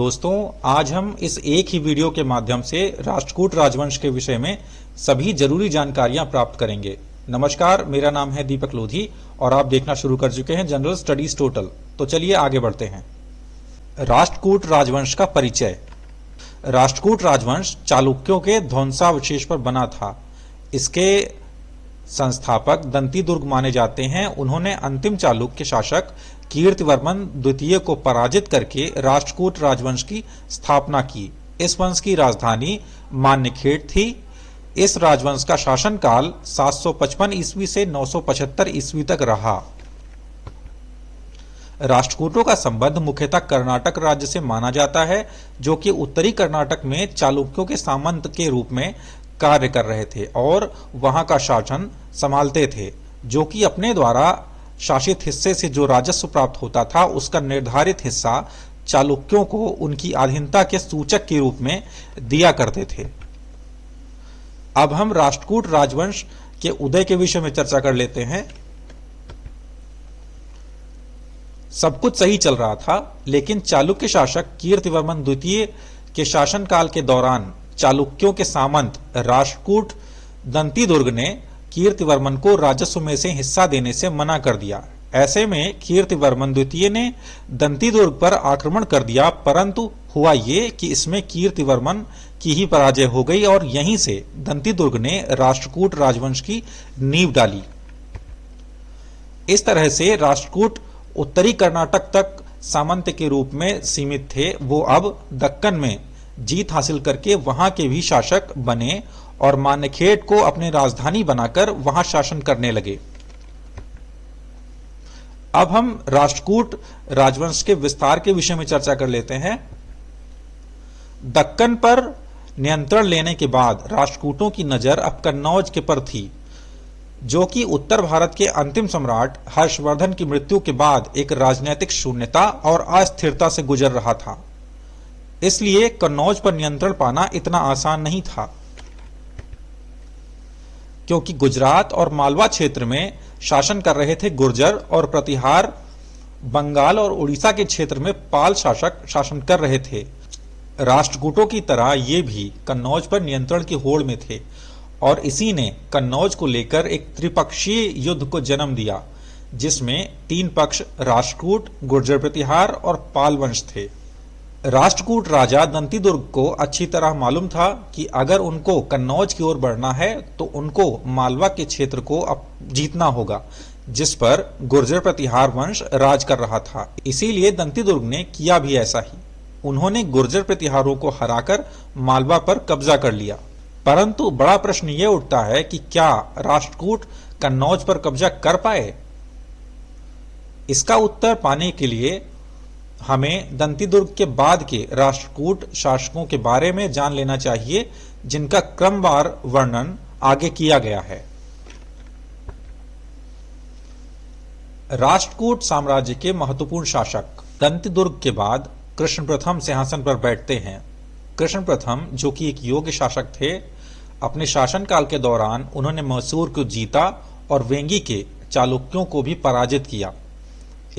दोस्तों, आज हम इस एक ही वीडियो के माध्यम से राष्ट्रकूट राजवंश के विषय में सभी जरूरी जानकारियां प्राप्त करेंगे। नमस्कार, मेरा नाम है दीपक लोधी और आप देखना शुरू कर चुके हैं जनरल स्टडीज टोटल। तो चलिए आगे बढ़ते हैं। राष्ट्रकूट राजवंश का परिचय। राष्ट्रकूट राजवंश चालुक्यों के ध्वंसावशेष पर बना था। इसके संस्थापक दंती दुर्ग माने जाते हैं। उन्होंने अंतिम चालुक्य शासक कीर्तिवर्मन द्वितीय को पराजित करके राष्ट्रकूट राजवंश की स्थापना की। इस वंश की राजधानी मान्यखेड़ थी। इस राजवंश का शासनकाल 755 ईस्वी से 975 ईस्वी तक रहा। राष्ट्रकूटों का संबंध मुख्यतः कर्नाटक राज्य से माना जाता है, जो कि उत्तरी कर्नाटक में चालुक्यों के सामंत के रूप में कार्य कर रहे थे और वहां का शासन संभालते थे, जो कि अपने द्वारा शासित हिस्से से जो राजस्व प्राप्त होता था उसका निर्धारित हिस्सा चालुक्यों को उनकी अधीनता के सूचक के रूप में दिया करते थे। अब हम राष्ट्रकूट राजवंश के उदय के विषय में चर्चा कर लेते हैं। सब कुछ सही चल रहा था, लेकिन चालुक्य शासक कीर्तिवर्मन द्वितीय के शासनकाल के दौरान चालुक्यों के सामंत राष्ट्रकूट दंती दुर्ग ने कीर्तिवर्मन को राजस्व में से हिस्सा देने से मना कर दिया। ऐसे में कीर्तिवर्मन द्वितीय ने दंती दुर्ग पर आक्रमण कर दिया, परंतु हुआ ये कि इसमें कीर्तिवर्मन की ही पराजय हो गई और यहीं से दंती दुर्ग ने राष्ट्रकूट राजवंश की नींव डाली। इस तरह से राष्ट्रकूट उत्तरी कर्नाटक तक सामंत के रूप में सीमित थे। वो अब दक्कन में जीत हासिल करके वहां के भी शासक बने और मान्यखेड़ को अपनी राजधानी बनाकर वहां शासन करने लगे। अब हम राष्ट्रकूट राजवंश के विस्तार के विषय में चर्चा कर लेते हैं। दक्कन पर नियंत्रण लेने के बाद राष्ट्रकूटों की नजर अब कन्नौज के पर थी, जो कि उत्तर भारत के अंतिम सम्राट हर्षवर्धन की मृत्यु के बाद एक राजनीतिक शून्यता और अस्थिरता से गुजर रहा था। इसलिए कन्नौज पर नियंत्रण पाना इतना आसान नहीं था, क्योंकि गुजरात और मालवा क्षेत्र में शासन कर रहे थे गुर्जर और प्रतिहार बंगाल और उड़ीसा के क्षेत्र में पाल शासक शासन कर रहे थे। राष्ट्रकूटों की तरह ये भी कन्नौज पर नियंत्रण की होड़ में थे और इसी ने कन्नौज को लेकर एक त्रिपक्षीय युद्ध को जन्म दिया, जिसमें तीन पक्ष राष्ट्रकूट, गुर्जर प्रतिहार और पाल वंश थे। राष्ट्रकूट राजा दंती दुर्ग को अच्छी तरह मालूम था कि अगर उनको कन्नौज की ओर बढ़ना है तो उनको मालवा के क्षेत्र को अब जीतना होगा, जिस पर गुर्जर प्रतिहार वंश राज कर रहा था। इसीलिए दंती दुर्ग ने किया भी ऐसा ही। उन्होंने गुर्जर प्रतिहारों को हराकर मालवा पर कब्जा कर लिया। परंतु बड़ा प्रश्न ये उठता है कि क्या राष्ट्रकूट कन्नौज पर कब्जा कर पाए? इसका उत्तर पाने के लिए हमें दंती दुर्ग के बाद के राष्ट्रकूट शासकों के बारे में जान लेना चाहिए, जिनका क्रमवार वर्णन आगे किया गया है। राष्ट्रकूट साम्राज्य के महत्वपूर्ण शासक। दंती दुर्ग के बाद कृष्ण प्रथम सिंहासन पर बैठते हैं। कृष्ण प्रथम, जो कि एक योग्य शासक थे, अपने शासनकाल के दौरान उन्होंने मैसूर को जीता और वेंगी के चालुक्यों को भी पराजित किया।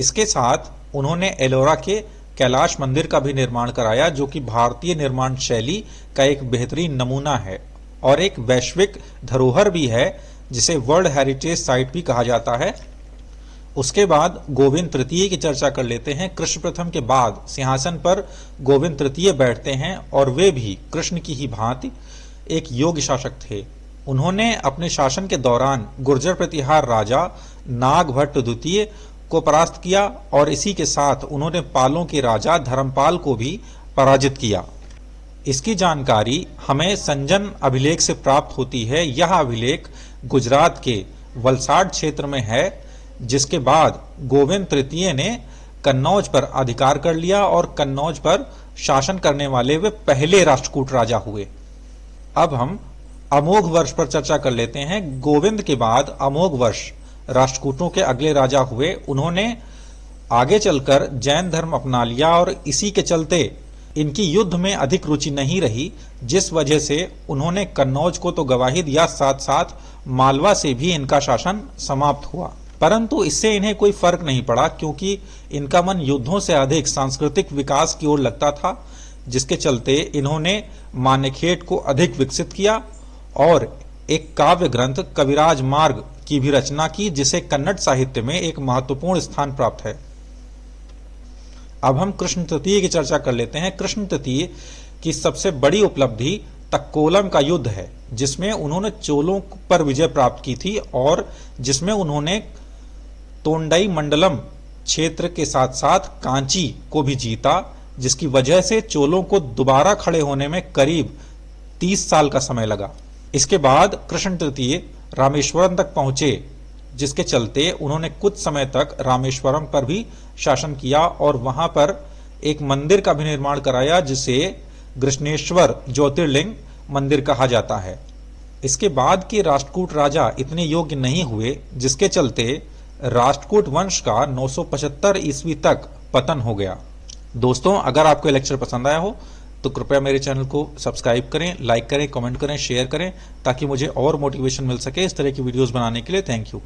इसके साथ उन्होंने एलोरा के कैलाश मंदिर का भी निर्माण कराया, जो कि भारतीय निर्माण शैली का एक बेहतरीन नमूना है और एक वैश्विक धरोहर भी है, जिसे वर्ल्ड हेरिटेज साइट भी कहा जाता है। उसके बाद गोविंद तृतीय की चर्चा कर लेते हैं। कृष्ण प्रथम के बाद सिंहासन पर गोविंद तृतीय बैठते हैं और वे भी कृष्ण की ही भांति एक योग्य शासक थे। उन्होंने अपने शासन के दौरान गुर्जर प्रतिहार राजा नागभट्ट द्वितीय को परास्त किया और इसी के साथ उन्होंने पालों के राजा धर्मपाल को भी पराजित किया। इसकी जानकारी हमें संजन अभिलेख से प्राप्त होती है। यह अभिलेख गुजरात के वलसाड क्षेत्र में है, जिसके बाद गोविंद तृतीय ने कन्नौज पर अधिकार कर लिया और कन्नौज पर शासन करने वाले वे पहले राष्ट्रकूट राजा हुए। अब हम अमोघ वर्ष पर चर्चा कर लेते हैं। गोविंद के बाद अमोघ वर्ष राष्ट्रकूटों के अगले राजा हुए। उन्होंने आगे चलकर जैन धर्म अपना लिया और इसी के चलते इनकी युद्ध में अधिक रुचि नहीं रही, जिस वजह से उन्होंने कन्नौज को तो गवा ही दिया, साथ साथ मालवा से भी इनका शासन समाप्त हुआ। परंतु इससे इन्हें कोई फर्क नहीं पड़ा, क्योंकि इनका मन युद्धों से अधिक सांस्कृतिक विकास की ओर लगता था, जिसके चलते इन्होंने मान्यखेट को अधिक विकसित किया और एक काव्य ग्रंथ कविराज मार्ग की भी रचना की, जिसे कन्नड़ साहित्य में एक महत्वपूर्ण स्थान प्राप्त है। अब हम कृष्ण तृतीय की चर्चा कर लेते हैं। कृष्ण तृतीय की सबसे बड़ी उपलब्धि तक्कोलम का युद्ध है, जिसमें उन्होंने चोलों पर विजय प्राप्त की थी और जिसमें उन्होंने तोंडई मंडलम क्षेत्र के साथ साथ कांची को भी जीता, जिसकी वजह से चोलों को दोबारा खड़े होने में करीब 30 साल का समय लगा। इसके बाद कृष्ण तृतीय रामेश्वरम तक पहुंचे, जिसके चलते उन्होंने कुछ समय तक रामेश्वरम पर भी शासन किया और वहां पर एक मंदिर का भी निर्माण कराया, जिसे कृष्णेश्वर ज्योतिर्लिंग मंदिर कहा जाता है। इसके बाद के राष्ट्रकूट राजा इतने योग्य नहीं हुए, जिसके चलते राष्ट्रकूट वंश का 975 ईस्वी तक पतन हो गया। दोस्तों, अगर आपको ये लेक्चर पसंद आया हो तो कृपया मेरे चैनल को सब्सक्राइब करें, लाइक करें, कमेंट करें, शेयर करें, ताकि मुझे और मोटिवेशन मिल सके इस तरह की वीडियोस बनाने के लिए। Thank you.